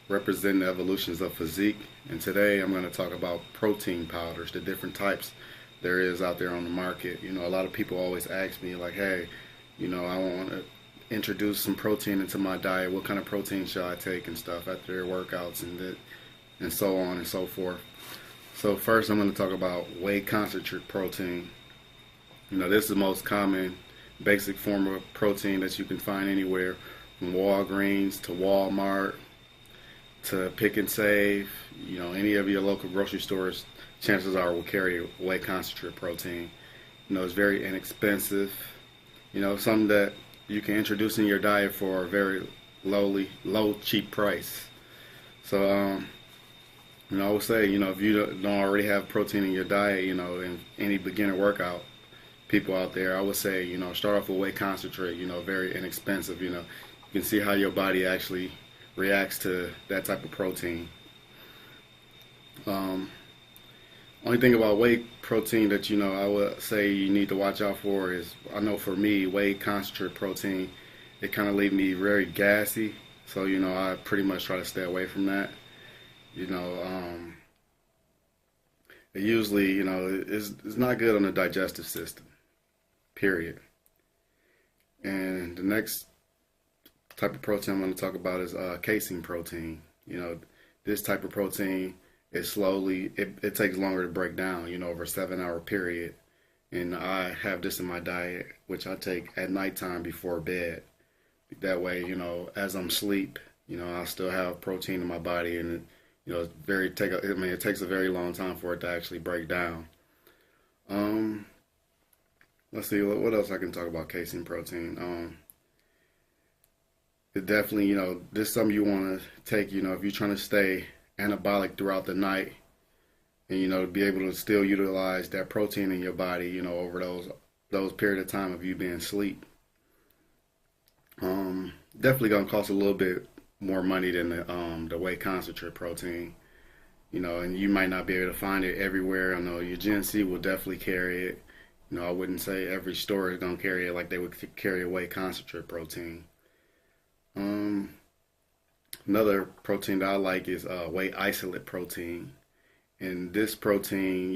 representing the evolutions of physique. And today I'm going to talk about protein powders, the different types there is out there on the market. A lot of people always ask me, like, hey, I want to introduce some protein into my diet. What kind of protein should I take and stuff after their workouts and so on and so forth. So first I'm going to talk about whey concentrate protein. This is the most common basic form of protein that you can find anywhere, from Walgreens to Walmart to Pick and Save. Any of your local grocery stores, chances are, will carry whey concentrate protein. It's very inexpensive. Something that you can introduce in your diet for a very low, cheap price. So, I would say, if you don't already have protein in your diet, in any beginner workout, people out there, I would say, start off with whey concentrate, very inexpensive. You can see how your body actually reacts to that type of protein. Um, Only thing about whey protein that, I would say you need to watch out for is, I know for me, whey concentrate protein, it kind of leaves me very gassy. So, I pretty much try to stay away from that. You know, um, it usually, it's not good on the digestive system, period. And the next type of protein I'm going to talk about is casein protein. This type of protein is it takes longer to break down, over a 7 hour period. And I have this in my diet, which I take at nighttime before bed. That way, as I'm asleep, I still have protein in my body, and it's it takes a very long time for it to actually break down. Um, let's see what else I can talk about casein protein. It definitely, this is something you want to take, if you're trying to stay anabolic throughout the night, and to be able to still utilize that protein in your body, over those period of time of you being asleep. Definitely gonna cost a little bit more money than the whey concentrate protein, and you might not be able to find it everywhere. I know your GNC will definitely carry it. I wouldn't say every store is gonna carry it like they would carry a whey concentrate protein. Um, Another protein that I like is whey isolate protein, and this protein,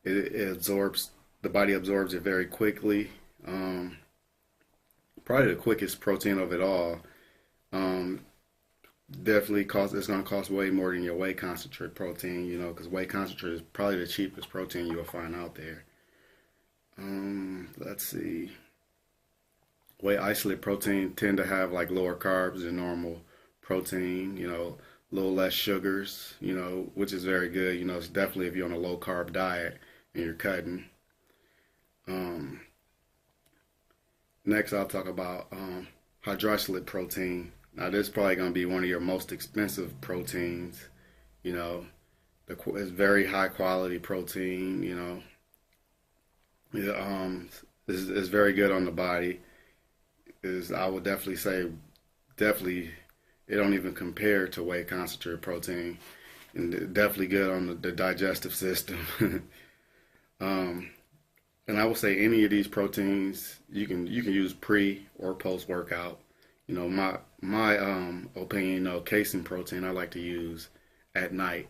it absorbs the body absorbs it very quickly. Um, Probably the quickest protein of it all. Um, Definitely it's gonna cost way more than your whey concentrate protein, because whey concentrate is probably the cheapest protein you'll find out there. Let's see. Whey isolate protein tend to have like lower carbs than normal protein, a little less sugars, which is very good. It's definitely if you're on a low carb diet and you're cutting. Um, Next, I'll talk about hydroxylate protein. Now, this is probably going to be one of your most expensive proteins. You know, it's very high quality protein. Yeah, it's very good on the body. Is I would definitely say, definitely, it don't even compare to whey concentrate protein, and definitely good on the digestive system. um, and I would say any of these proteins you can use pre or post workout. My opinion, casein protein I like to use at night.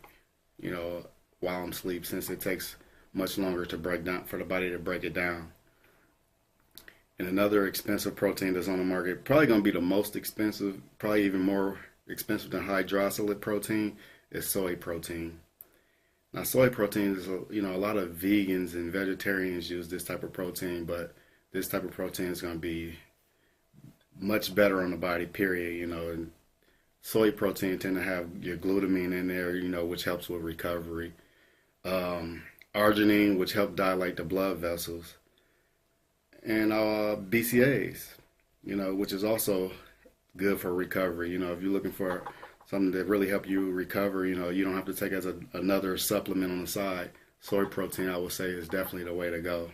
You know, while I'm asleep, since it takes much longer to break down for the body to break it down. And another expensive protein that's on the market, probably going to be the most expensive, probably even more expensive than hydroxylate protein, is soy protein. Now, soy protein is, a lot of vegans and vegetarians use this type of protein, but this type of protein is going to be much better on the body, period. And soy protein tend to have your glutamine in there, which helps with recovery. Arginine, which help dilate the blood vessels, and BCAAs, which is also good for recovery. If you're looking for something that really help you recover, you don't have to take as another supplement on the side. Soy protein, I would say, is definitely the way to go.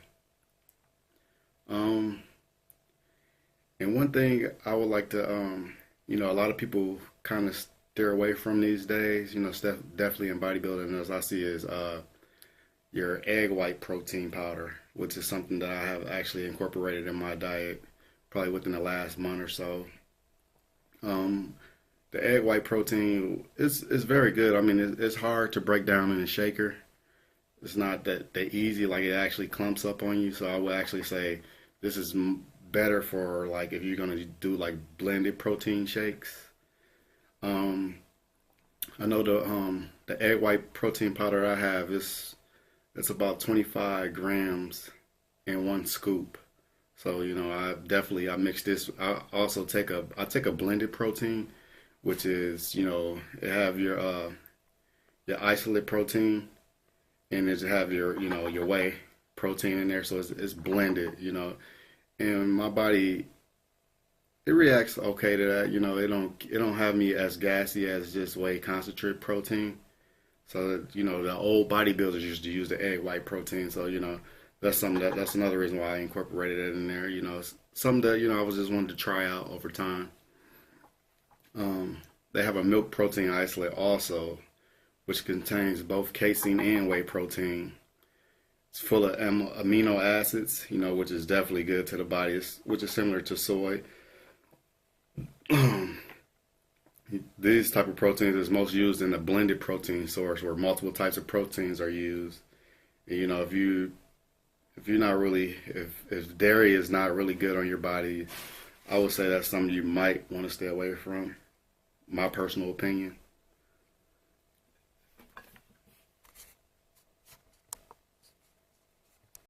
Um, and one thing I would like to, a lot of people kind of steer away from these days, definitely in bodybuilding, as I see, is your egg white protein powder, which is something that I have actually incorporated in my diet probably within the last month or so. Um, the egg white protein is very good. I mean, it's hard to break down in a shaker. It's not that easy. Like it actually clumps up on you. So I would actually say this is better for like if you're gonna do like blended protein shakes. Um, I know the egg white protein powder I have is it's about 25 grams in one scoop. So I mix this. I take a blended protein, which is it have your isolate protein and it have your whey protein in there. So it's blended, and my body it reacts okay to that. It don't have me as gassy as just whey concentrate protein. So the old bodybuilders used to use the egg white protein. So that's another reason why I incorporated it in there. It's something that I was just wanted to try out over time. They have a milk protein isolate also, which contains both casein and whey protein. It's full of amino acids, which is definitely good to the body, which is similar to soy. These type of proteins is most used in a blended protein source where multiple types of proteins are used. And, if you're not really if dairy is not really good on your body, I would say that's something you might want to stay away from. My personal opinion.